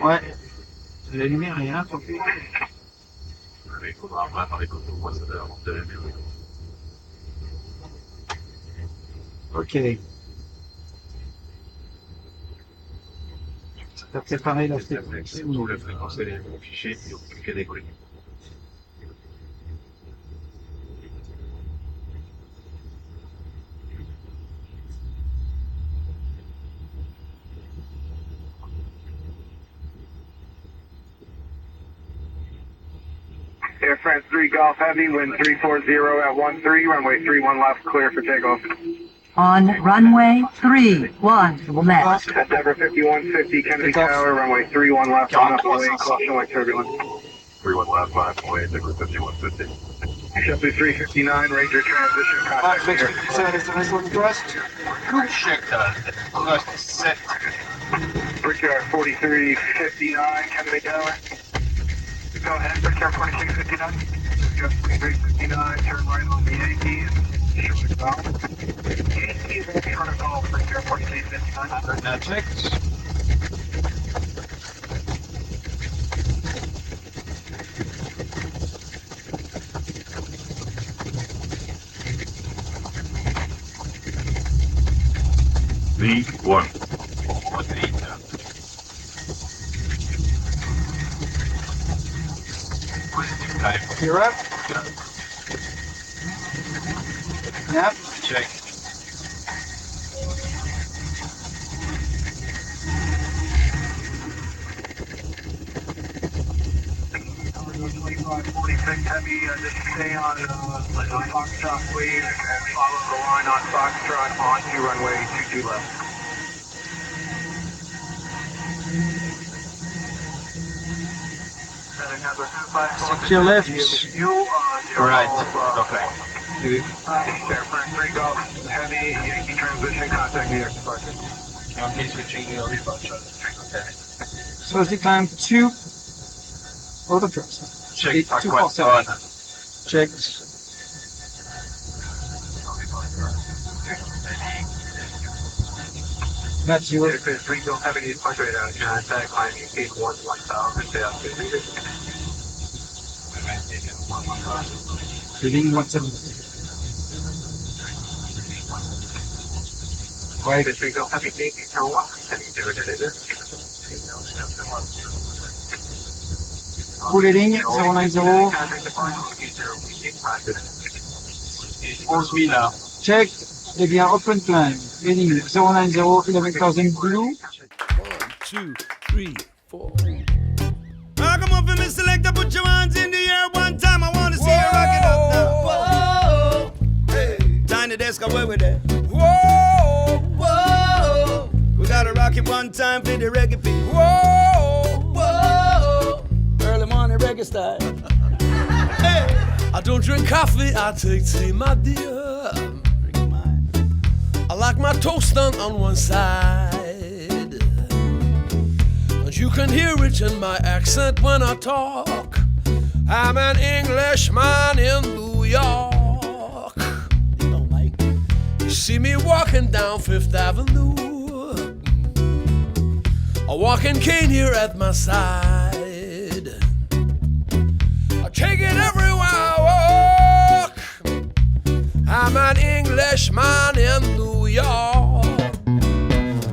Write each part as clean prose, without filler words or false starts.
Ouais. La lumière est là, pour Il faudra pas faire les coteaux, moi ça doit remonter la lumière. Ok. Ça t'a préparé la fréquence. Surtout la fréquence, elle est mon fichier, puis on peut cliquer décoller. Air France 3 Golf Heavy, wind 340 at 13, runway 31 left, clear for takeoff. On runway 31 left. Endeavour 5150, Kennedy Tower, runway 31 left, on up away, caution like turbulence. 31 left, 5.8, Endeavour 5150. JetBlue 359, Ranger transition, contact here. Check that. Set. Brickyard 4359, Kennedy Tower. Go ahead, Brickyard 4659. JetBlue 359, turn right on the Yankees. Yankees will turn a golf, Brickyard 4659. That's it. V1. You're up? Yep. Check. Corridor 2546 Heavy, just stay on Foxtrot, please, and follow the line on Foxtrot onto runway 22 left. Secure left. Right. Okay. Air France 3 Golf Heavy, Yankee transition, contact New York departure. Okay, switching the refresh. Okay. So as you climb 2 auto drops. Check. 247. Check. That's you. Air France 3 Golf Heavy, departure rate out, contact climbing gate 1000, stay out 2 meters. Reading 170. Right, Air 3 Golf Heavy, gate, turn left, heading to it. Roulez ligne 090. 11 000 là. Check. Eh bien, open climb. Heading 090, 11,000 blue. 1, 2, 3, 4. Come on for me, selector, put your hands in the air one time. I wanna see you rock it up now. Whoa, hey. Tiny desk away with that. Whoa, whoa. We gotta rock it one time for the reggae beat. Whoa, whoa. Early morning reggae style. Hey. I don't drink coffee, I take tea, my dear. I like my toast done on one side. And you can hear it in my accent when I talk. I'm an Englishman in New York. You know, Mike. You see me walking down Fifth Avenue. A walking cane here at my side. I take it everywhere I walk. I'm an Englishman in New York.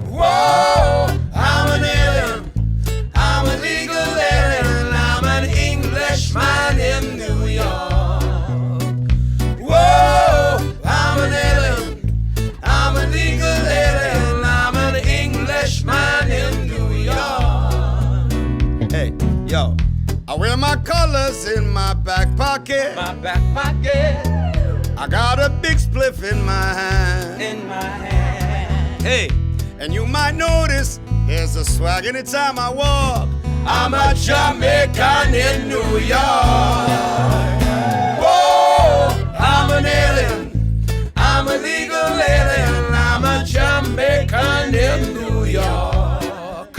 Whoa, I'm an alien. I'm a legal alien. I'm an Englishman in New York. Whoa, I'm an alien. I'm a legal alien. I'm an Englishman in New York. Hey, yo, I wear my colors in my back pocket. My back pocket. I got a big spliff in my hand. In my hand. Hey, and you might notice there's a swag anytime I walk. I'm a Jamaican in New York. Whoa, I'm an alien. I'm a legal alien. I'm a Jamaican in New York.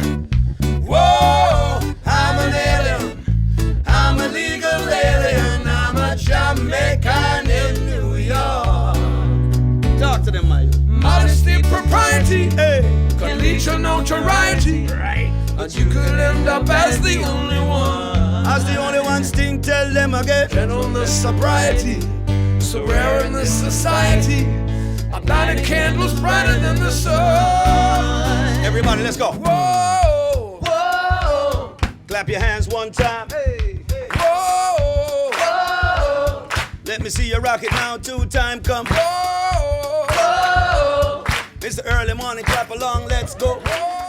Whoa, I'm an alien. I'm a legal alien. I'm a Jamaican in New York. Talk to them, Mike. Modesty, propriety, hey. Collegial notoriety. Right. and you could end up as the only one. As the only one sting, tell them again. Gentleness, sobriety, so rare in this society. A blinded candle's brighter than the sun. Everybody, let's go. Whoa, whoa, Clap your hands one time. hey, hey. Whoa, whoa, Let me see you rock it now. 2 time, come. whoa, whoa, It's the early morning, clap along, let's go. whoa.